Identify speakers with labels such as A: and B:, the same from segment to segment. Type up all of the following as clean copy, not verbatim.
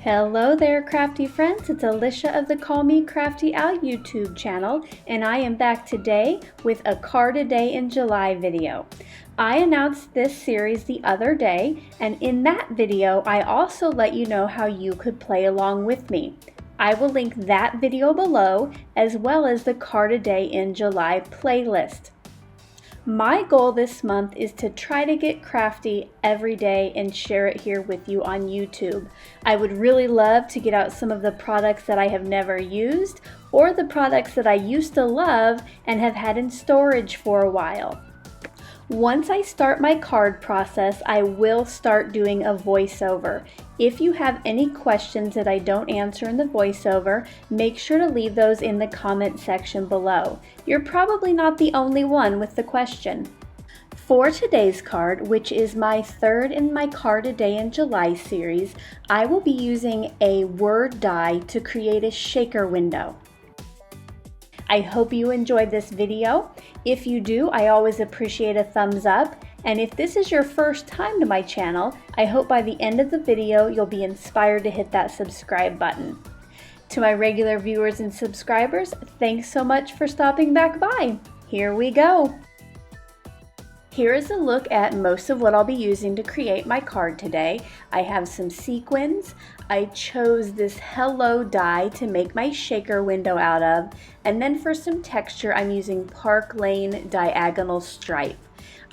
A: Hello there, crafty friends. It's Alicia of the Call Me Crafty Out YouTube channel, and I am back today with a card a day in July video. I announced this series the other day, and in that video, I also let you know how you could play along with me. I will link that video below, as well as the card a day in July playlist. My goal this month is to try to get crafty every day and share it here with you on YouTube. I would really love to get out some of the products that I have never used or the products that I used to love and have had in storage for a while. Once I start my card process, I will start doing a voiceover. If you have any questions that I don't answer in the voiceover, make sure to leave those in the comment section below. You're probably not the only one with the question. For today's card, which is my third in my Card a Day in July series, I will be using a word die to create a shaker window. I hope you enjoyed this video. If you do, I always appreciate a thumbs up. And if this is your first time to my channel, I hope by the end of the video you'll be inspired to hit that subscribe button. To my regular viewers and subscribers, thanks so much for stopping back by. Here we go. Here is a look at most of what I'll be using to create my card today. I have some sequins. I chose this Hello die to make my shaker window out of. And then for some texture, I'm using Park Lane diagonal stripe.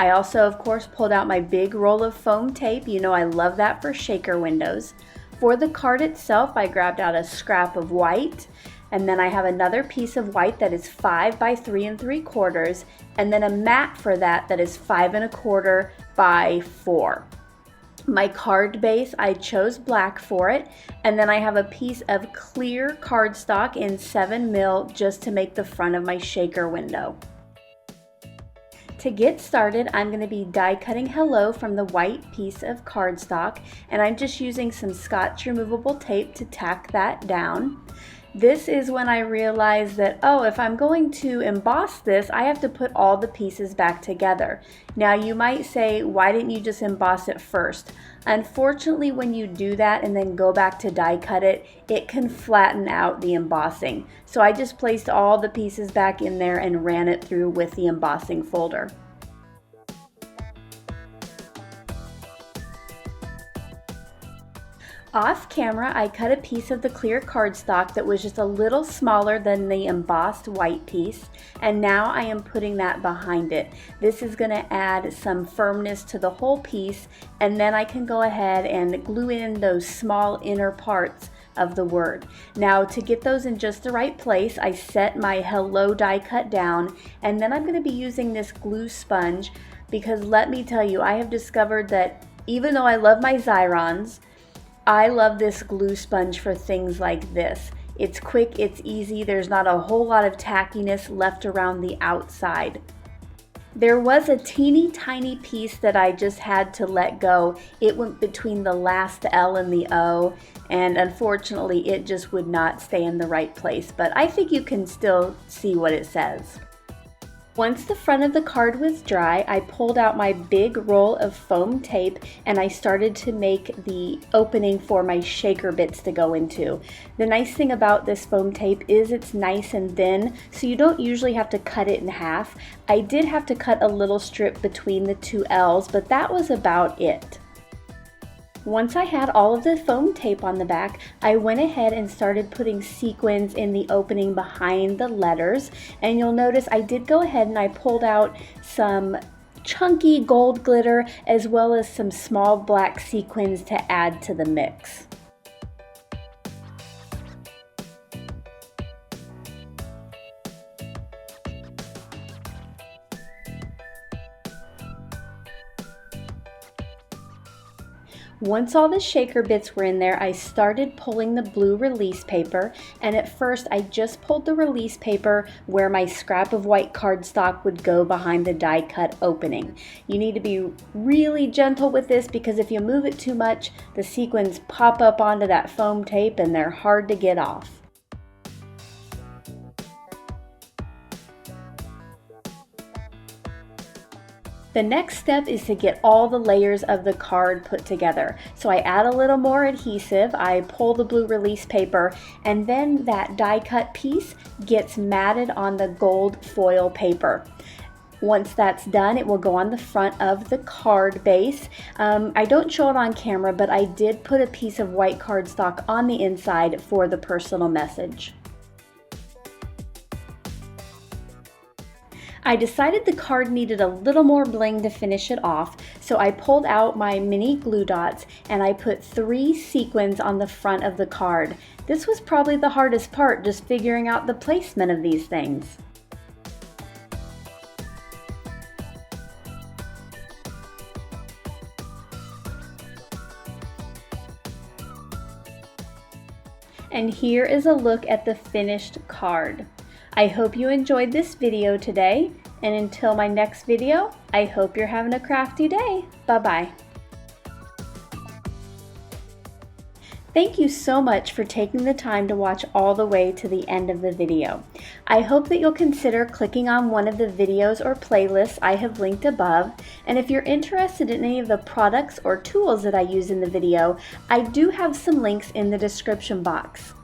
A: I also, of course, pulled out my big roll of foam tape. You know I love that for shaker windows. For the card itself, I grabbed out a scrap of white. And then I have another piece of white that is 5 by 3 3/4, and then a mat for that is 5 1/4 by 4. My card base, I chose black for it, and then I have a piece of clear cardstock in 7mm just to make the front of my shaker window. To get started, I'm going to be die cutting Hello from the white piece of cardstock, and I'm just using some Scotch removable tape to tack that down. This is when I realized that, oh, if I'm going to emboss this, I have to put all the pieces back together. Now you might say, why didn't you just emboss it first? Unfortunately, when you do that and then go back to die cut it, it can flatten out the embossing. So I just placed all the pieces back in there and ran it through with the embossing folder. Off camera, I cut a piece of the clear cardstock that was just a little smaller than the embossed white piece, and now I am putting that behind it. This is going to add some firmness to the whole piece, and then I can go ahead and glue in those small inner parts of the word. Now to get those in just the right place, I set my Hello die cut down, and then I'm going to be using this glue sponge because let me tell you, I have discovered that even though I love my Xyrons, I love this glue sponge for things like this. It's quick, it's easy, there's not a whole lot of tackiness left around the outside. There was a teeny tiny piece that I just had to let go. It went between the last L and the O, and unfortunately it just would not stay in the right place, but I think you can still see what it says. Once the front of the card was dry, I pulled out my big roll of foam tape and I started to make the opening for my shaker bits to go into. The nice thing about this foam tape is it's nice and thin, so you don't usually have to cut it in half. I did have to cut a little strip between the two L's, but that was about it. Once I had all of the foam tape on the back, I went ahead and started putting sequins in the opening behind the letters. And you'll notice I did go ahead and I pulled out some chunky gold glitter as well as some small black sequins to add to the mix. Once all the shaker bits were in there, I started pulling the blue release paper, and at first I just pulled the release paper where my scrap of white cardstock would go behind the die cut opening. You need to be really gentle with this because if you move it too much, the sequins pop up onto that foam tape and they're hard to get off. The next step is to get all the layers of the card put together. So I add a little more adhesive, I pull the blue release paper, and then that die cut piece gets matted on the gold foil paper. Once that's done, it will go on the front of the card base. I don't show it on camera, but I did put a piece of white cardstock on the inside for the personal message. I decided the card needed a little more bling to finish it off, so I pulled out my mini glue dots and I put 3 sequins on the front of the card. This was probably the hardest part, just figuring out the placement of these things. And here is a look at the finished card. I hope you enjoyed this video today, and until my next video, I hope you're having a crafty day. Bye-bye. Thank you so much for taking the time to watch all the way to the end of the video. I hope that you'll consider clicking on one of the videos or playlists I have linked above, and if you're interested in any of the products or tools that I use in the video, I do have some links in the description box.